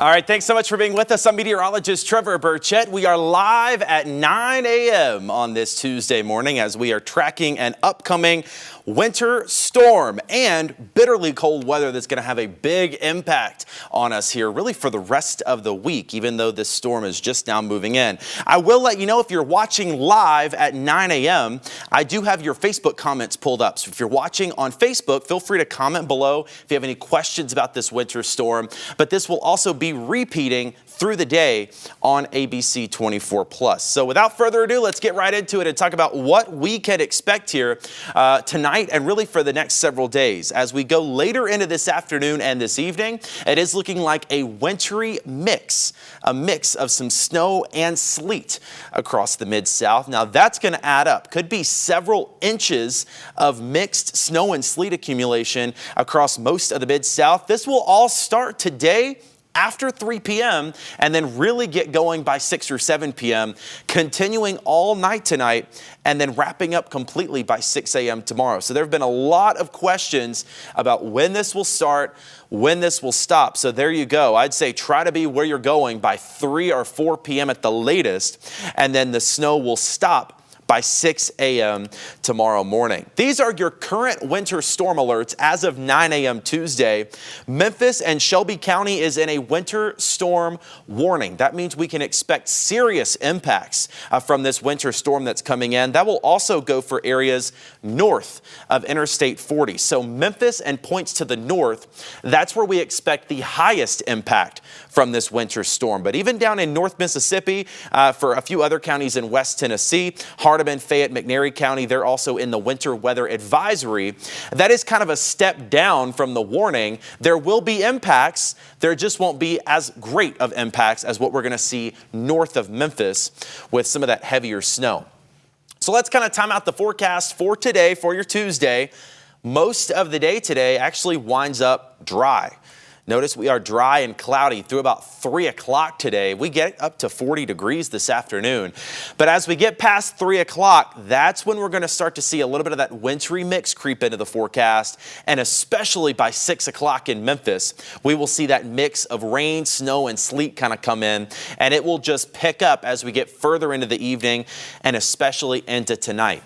All right, thanks so much for being with us. I'm meteorologist Trevor Birchett. We are live at 9 a.m. on this Tuesday morning as we are tracking an upcoming winter storm and bitterly cold weather that's going to have a big impact on us here really for the rest of the week, even though this storm is just now moving in. I will let you know if you're watching live at 9 a.m., I do have your Facebook comments pulled up. So if you're watching on Facebook, feel free to comment below if you have any questions about this winter storm. But this will also be repeating through the day on ABC24 So without further ado, let's get right into it and talk about what we can expect here tonight and really for the next several days. As we go later into this afternoon and this evening, it is looking like a wintry mix, a mix of some snow and sleet across the Mid-South. Now that's going to add up. Could be several inches of mixed snow and sleet accumulation across most of the Mid-South. This will all start today after 3 p.m. and then really get going by 6 or 7 p.m., continuing all night tonight and then wrapping up completely by 6 a.m. tomorrow. So there have been a lot of questions about when this will start, when this will stop. So there you go. I'd say try to be where you're going by 3 or 4 p.m. at the latest, and then the snow will stop by 6 a.m. tomorrow morning. These are your current winter storm alerts as of 9 a.m. Tuesday. Memphis and Shelby County is in a winter storm warning. That means we can expect serious impacts from this winter storm that's coming in. That will also go for areas north of Interstate 40. So Memphis and points to the north, that's where we expect the highest impact from this winter storm. But even down in North Mississippi, for a few other counties in West Tennessee, Hardeman, Fayette, McNairy County, they're also in the winter weather advisory. That is kind of a step down from the warning. There will be impacts. There just won't be as great of impacts as what we're going to see north of Memphis with some of that heavier snow. So let's kind of time out the forecast for today, for your Tuesday. Most of the day today actually winds up dry. Notice we are dry and cloudy through about 3 o'clock today. We get up to 40 degrees this afternoon. But as we get past 3 o'clock, that's when we're going to start to see a little bit of that wintry mix creep into the forecast. And especially by 6 o'clock in Memphis, we will see that mix of rain, snow, and sleet kind of come in. And it will just pick up as we get further into the evening and especially into tonight.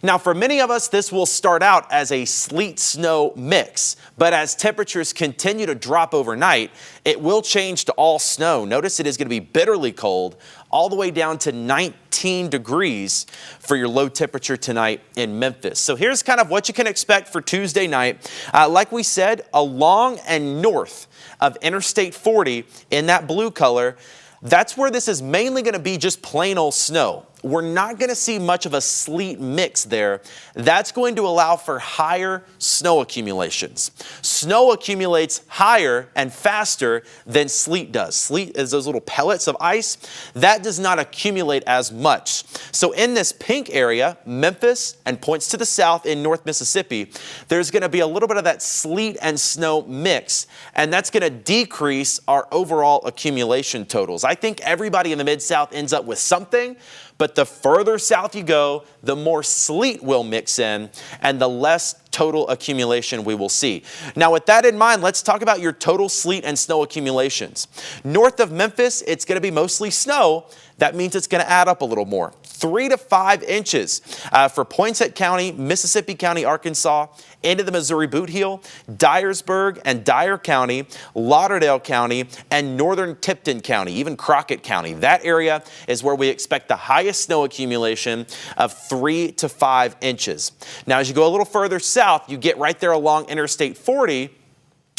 Now, for many of us, this will start out as a sleet-snow mix. But as temperatures continue to drop overnight, it will change to all snow. Notice it is going to be bitterly cold all the way down to 19 degrees for your low temperature tonight in Memphis. So here's kind of what you can expect for Tuesday night. Like we said, along and north of Interstate 40 in that blue color, that's where this is mainly going to be just plain old snow. We're not going to see much of a sleet mix there. That's going to allow for higher snow accumulations. Snow accumulates higher and faster than sleet does. Sleet is those little pellets of ice. That does not accumulate as much. So in this pink area, Memphis and points to the south in North Mississippi, there's going to be a little bit of that sleet and snow mix, and that's going to decrease our overall accumulation totals. I think everybody in the Mid-South ends up with something, but the further south you go, the more sleet will mix in and the less total accumulation we will see. Now, with that in mind, let's talk about your total sleet and snow accumulations. North of Memphis, it's going to be mostly snow. That means it's going to add up a little more. 3 to 5 inches for Poinsett County, Mississippi County, Arkansas, into the Missouri Boot Heel, Dyersburg and Dyer County, Lauderdale County, and northern Tipton County, even Crockett County. That area is where we expect the highest snow accumulation of 3 to 5 inches. Now, as you go a little further south, you get right there along Interstate 40,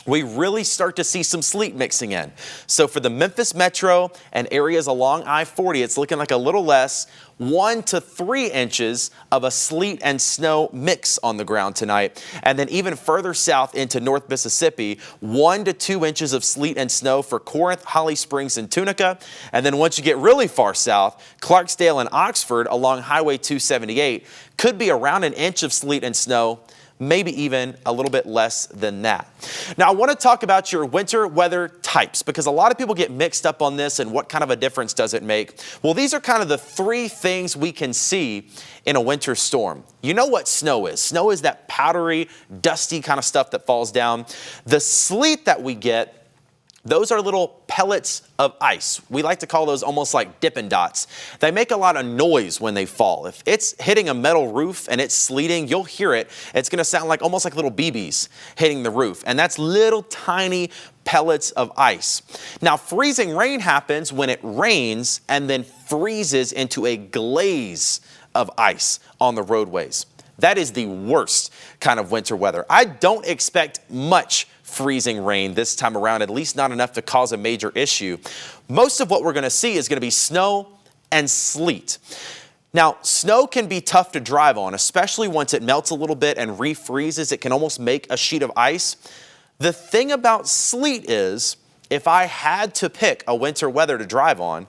we really start to see some sleet mixing in. So for the Memphis Metro and areas along I-40, it's looking like a little less, 1 to 3 inches of a sleet and snow mix on the ground tonight. And then even further south into North Mississippi, 1 to 2 inches of sleet and snow for Corinth, Holly Springs, and Tunica. And then once you get really far south, Clarksdale and Oxford along Highway 278 could be around an inch of sleet and snow, maybe even a little bit less than that. Now, I want to talk about your winter weather types because a lot of people get mixed up on this and what kind of a difference does it make. Well, these are kind of the 3 things we can see in a winter storm. You know what snow is. Snow is that powdery, dusty kind of stuff that falls down. The sleet that we get Those are little pellets of ice. We like to call those almost like Dippin' Dots. They make a lot of noise when they fall. If it's hitting a metal roof and it's sleeting, you'll hear it. It's going to sound like almost like little BBs hitting the roof. And that's little tiny pellets of ice. Now, freezing rain happens when it rains and then freezes into a glaze of ice on the roadways. That is the worst kind of winter weather. I don't expect much freezing rain this time around, at least not enough to cause a major issue. Most of what we're going to see is going to be snow and sleet. Now, snow can be tough to drive on, especially once it melts a little bit and refreezes. It can almost make a sheet of ice. The thing about sleet is, if I had to pick a winter weather to drive on,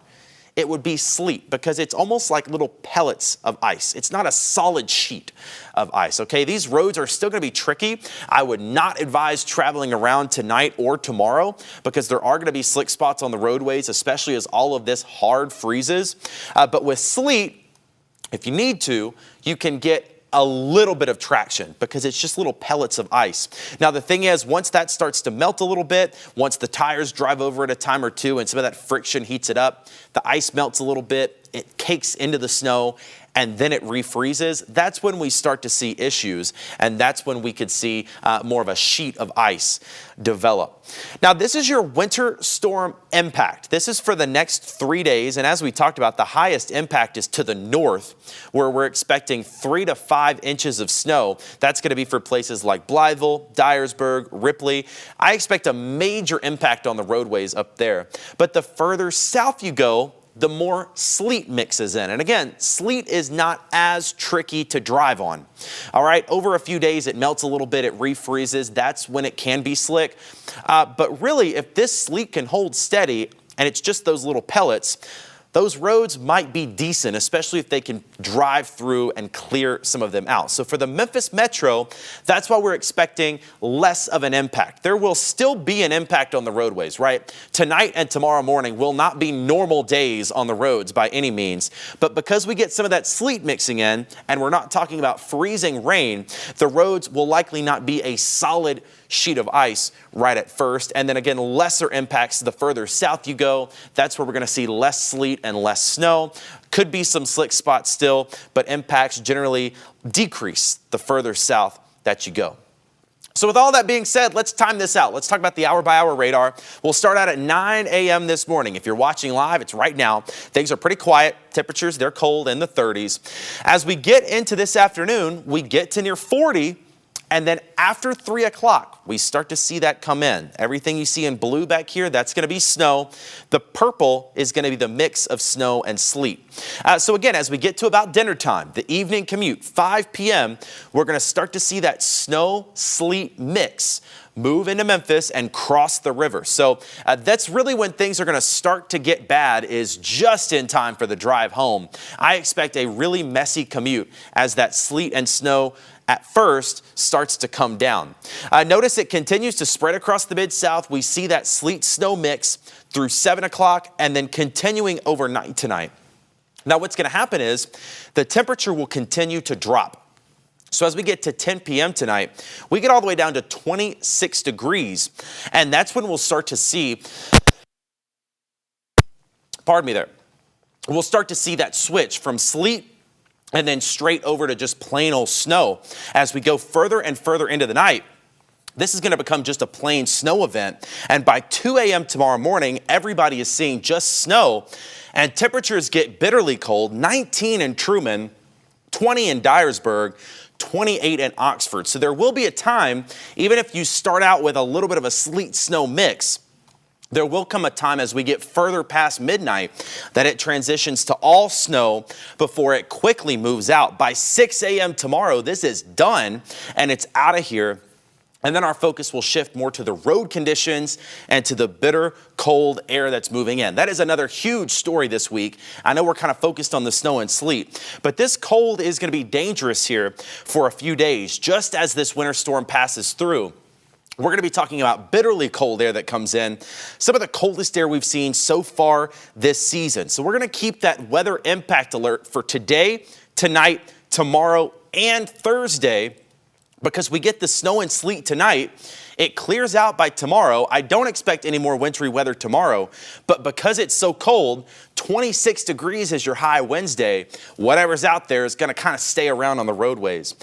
it would be sleet, because it's almost like little pellets of ice. It's not a solid sheet of ice, okay? These roads are still going to be tricky. I would not advise traveling around tonight or tomorrow, because there are going to be slick spots on the roadways, especially as all of this hard freezes. But with sleet, if you need to, you can get a little bit of traction, because it's just little pellets of ice. Now, the thing is, once that starts to melt a little bit, once the tires drive over it a time or two and some of that friction heats it up, the ice melts a little bit, it cakes into the snow, and then it refreezes. That's when we start to see issues, and that's when we could see more of a sheet of ice develop. Now, this is your winter storm impact. This is for the next 3 days, and as we talked about, the highest impact is to the north, where we're expecting 3 to 5 inches of snow. That's going to be for places like Blytheville, Dyersburg, Ripley. I expect a major impact on the roadways up there. But the further south you go, the more sleet mixes in. And again, sleet is not as tricky to drive on. All right, over a few days, it melts a little bit, it refreezes. That's when it can be slick. But really, if this sleet can hold steady and it's just those little pellets, those roads might be decent, especially if they can drive through and clear some of them out. So for the Memphis Metro, that's why we're expecting less of an impact. There will still be an impact on the roadways, right? Tonight and tomorrow morning will not be normal days on the roads by any means. But because we get some of that sleet mixing in, and we're not talking about freezing rain, the roads will likely not be a solid sheet of ice right at first. And then again, lesser impacts the further south you go. That's where we're going to see less sleet and less snow. Could be some slick spots still, but impacts generally decrease the further south that you go. So with all that being said, let's time this out. Let's talk about the hour-by-hour radar. We'll start out at 9 a.m. this morning. If you're watching live, it's right now. Things are pretty quiet. Temperatures, they're cold in the 30s. As we get into this afternoon, we get to near 40. And then after 3 o'clock, we start to see that come in. Everything you see in blue back here, that's going to be snow. The purple is going to be the mix of snow and sleet. So again, as we get to about dinner time, the evening commute, 5 p.m., we're going to start to see that snow-sleet mix move into Memphis and cross the river. So that's really when things are going to start to get bad, is just in time for the drive home. I expect a really messy commute as that sleet and snow at first starts to come down. Notice it continues to spread across the Mid-South. We see that sleet-snow mix through 7 o'clock and then continuing overnight tonight. Now what's going to happen is the temperature will continue to drop. So as we get to 10 p.m. tonight, we get all the way down to 26 degrees. And that's when we'll start to see, pardon me there, we'll start to see that switch from sleet and then straight over to just plain old snow. As we go further and further into the night, this is going to become just a plain snow event. And by 2 a.m. tomorrow morning, everybody is seeing just snow. And temperatures get bitterly cold, 19 in Truman, 20 in Dyersburg, 28 in Oxford. So there will be a time, even if you start out with a little bit of a sleet snow mix, there will come a time as we get further past midnight that it transitions to all snow before it quickly moves out. By 6 a.m. tomorrow, this is done and it's out of here. And then our focus will shift more to the road conditions and to the bitter, cold air that's moving in. That is another huge story this week. I know we're kind of focused on the snow and sleet, but this cold is going to be dangerous here for a few days, just as this winter storm passes through. We're going to be talking about bitterly cold air that comes in, some of the coldest air we've seen so far this season. So we're going to keep that weather impact alert for today, tonight, tomorrow, and Thursday, because we get the snow and sleet tonight, It clears out by tomorrow. I don't expect any more wintry weather tomorrow, but because it's so cold, 26 degrees is your high Wednesday. Whatever's out there is going to kind of stay around on the roadways.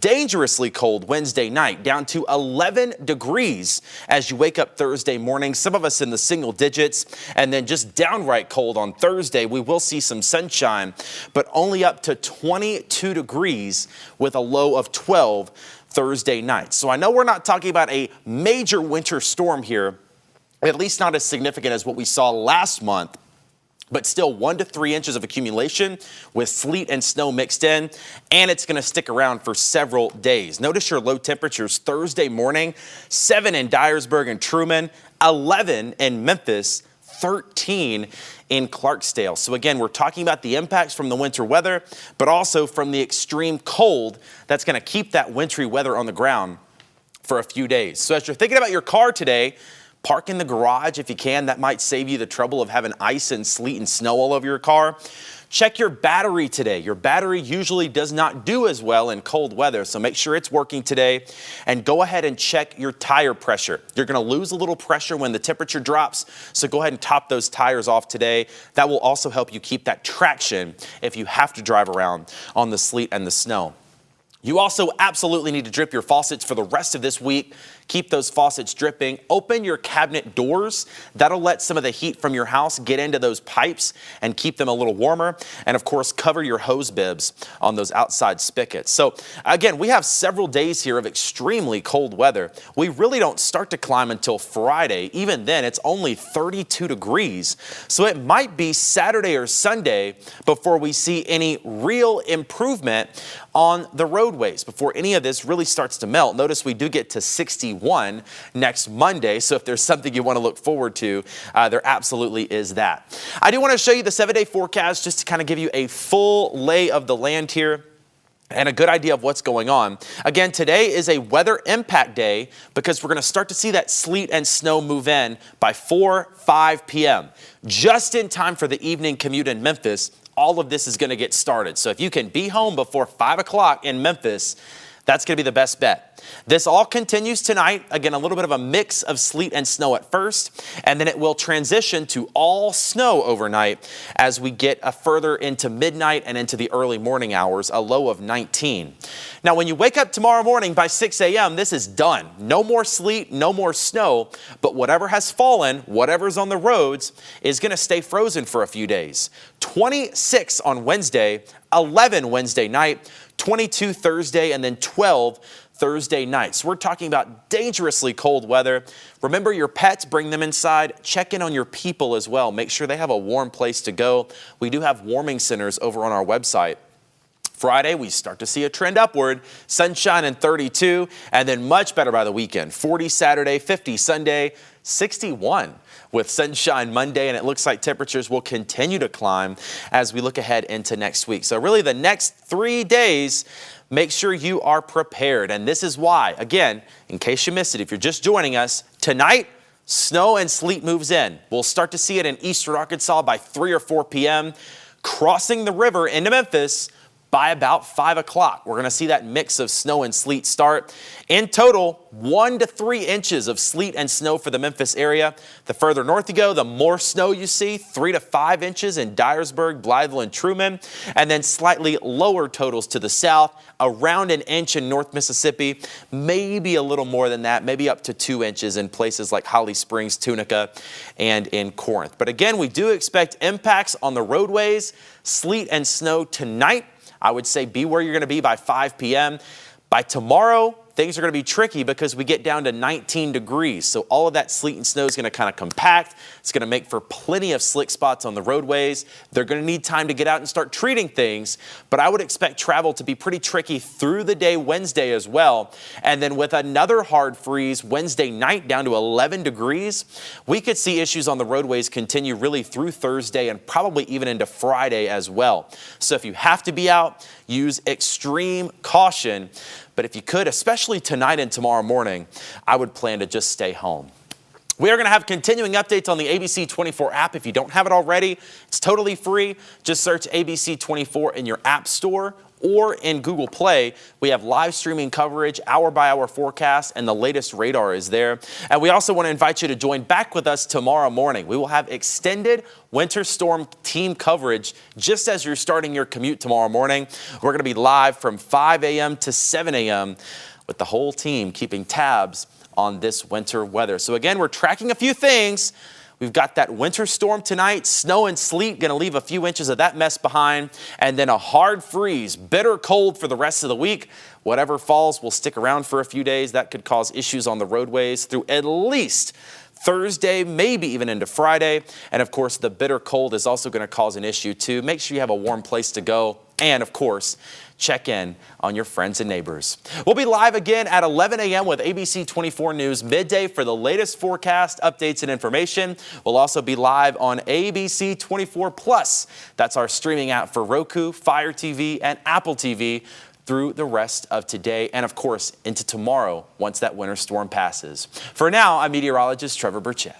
Dangerously cold Wednesday night, down to 11 degrees as you wake up Thursday morning. Some of us in the single digits, and then just downright cold on Thursday. We will see some sunshine, but only up to 22 degrees with a low of 12 Thursday night. So I know we're not talking about a major winter storm here, at least not as significant as what we saw last month, but still 1 to 3 inches of accumulation with sleet and snow mixed in, and it's going to stick around for several days. Notice your low temperatures Thursday morning, 7 in Dyersburg and Truman, 11 in Memphis, 13 in Clarksdale. So again, we're talking about the impacts from the winter weather, but also from the extreme cold that's going to keep that wintry weather on the ground for a few days. So as you're thinking about your car today, park in the garage if you can. That might save you the trouble of having ice and sleet and snow all over your car. Check your battery today. Your battery usually does not do as well in cold weather, so make sure it's working today. And go ahead and check your tire pressure. You're going to lose a little pressure when the temperature drops, so go ahead and top those tires off today. That will also help you keep that traction if you have to drive around on the sleet and the snow. You also absolutely need to drip your faucets for the rest of this week. Keep those faucets dripping. Open your cabinet doors. That'll let some of the heat from your house get into those pipes and keep them a little warmer. And of course, cover your hose bibs on those outside spigots. So again, we have several days here of extremely cold weather. We really don't start to climb until Friday. Even then, it's only 32 degrees. So it might be Saturday or Sunday before we see any real improvement on the roadways, before any of this really starts to melt. Notice we do get to 61 next Monday, so if there's something you want to look forward to, there absolutely is that. I do want to show you the 7-day forecast just to kind of give you a full lay of the land here and a good idea of what's going on. Again, today is a weather impact day because we're going to start to see that sleet and snow move in by 5 p.m. just in time for the evening commute in Memphis. All of this is going to get started. So if you can be home before 5 o'clock in Memphis, that's going to be the best bet. This all continues tonight. Again, a little bit of a mix of sleet and snow at first, and then it will transition to all snow overnight as we get further into midnight and into the early morning hours, a low of 19. Now, when you wake up tomorrow morning by 6 a.m., this is done. No more sleet, no more snow, but whatever has fallen, whatever's on the roads, is going to stay frozen for a few days. 26 on Wednesday, 11 Wednesday night, 22 Thursday, and then 12 Thursday night. So we're talking about dangerously cold weather. Remember your pets, bring them inside. Check in on your people as well. Make sure they have a warm place to go. We do have warming centers over on our website. Friday, we start to see a trend upward, sunshine and 32, and then much better by the weekend. 40 Saturday, 50 Sunday, 61 with sunshine Monday, and it looks like temperatures will continue to climb as we look ahead into next week. So really the next 3 days, make sure you are prepared. And this is why, again, in case you missed it, if you're just joining us, tonight, snow and sleet moves in. We'll start to see it in eastern Arkansas by 3 or 4 p.m., crossing the river into Memphis by about 5 o'clock. We're going to see that mix of snow and sleet start. In total, 1 to 3 inches of sleet and snow for the Memphis area. The further north you go, the more snow you see, 3 to 5 inches in Dyersburg, Blytheville, and Truman. And then slightly lower totals to the south, around an inch in North Mississippi, maybe a little more than that, maybe up to 2 inches in places like Holly Springs, Tunica, and in Corinth. But again, we do expect impacts on the roadways, sleet and snow tonight. I would say be where you're going to be by 5 p.m. By tomorrow, things are going to be tricky because we get down to 19 degrees. So all of that sleet and snow is going to kind of compact. It's going to make for plenty of slick spots on the roadways. They're going to need time to get out and start treating things. But I would expect travel to be pretty tricky through the day Wednesday as well. And then with another hard freeze Wednesday night down to 11 degrees, we could see issues on the roadways continue really through Thursday and probably even into Friday as well. So if you have to be out, use extreme caution. But if you could, especially tonight and tomorrow morning, I would plan to just stay home. We are going to have continuing updates on the ABC24 app. If you don't have it already, it's totally free. Just search ABC24 in your app store or in Google Play. We have live streaming coverage, hour-by-hour forecast, and the latest radar is there. And we also want to invite you to join back with us tomorrow morning. We will have extended winter storm team coverage just as you're starting your commute tomorrow morning. We're going to be live from 5 a.m. to 7 a.m. with the whole team keeping tabs on this winter weather. So again, we're tracking a few things. We've got that winter storm tonight, snow and sleet, going to leave a few inches of that mess behind, and then a hard freeze, bitter cold for the rest of the week. Whatever falls will stick around for a few days. That could cause issues on the roadways through at least Thursday, maybe even into Friday. And of course, the bitter cold is also going to cause an issue too. Make sure you have a warm place to go. And of course, check in on your friends and neighbors. We'll be live again at 11 a.m. with ABC24 News midday for the latest forecast, updates, and information. We'll also be live on ABC24 Plus. That's our streaming app for Roku, Fire TV, and Apple TV through the rest of today and, of course, into tomorrow once that winter storm passes. For now, I'm meteorologist Trevor Birchett.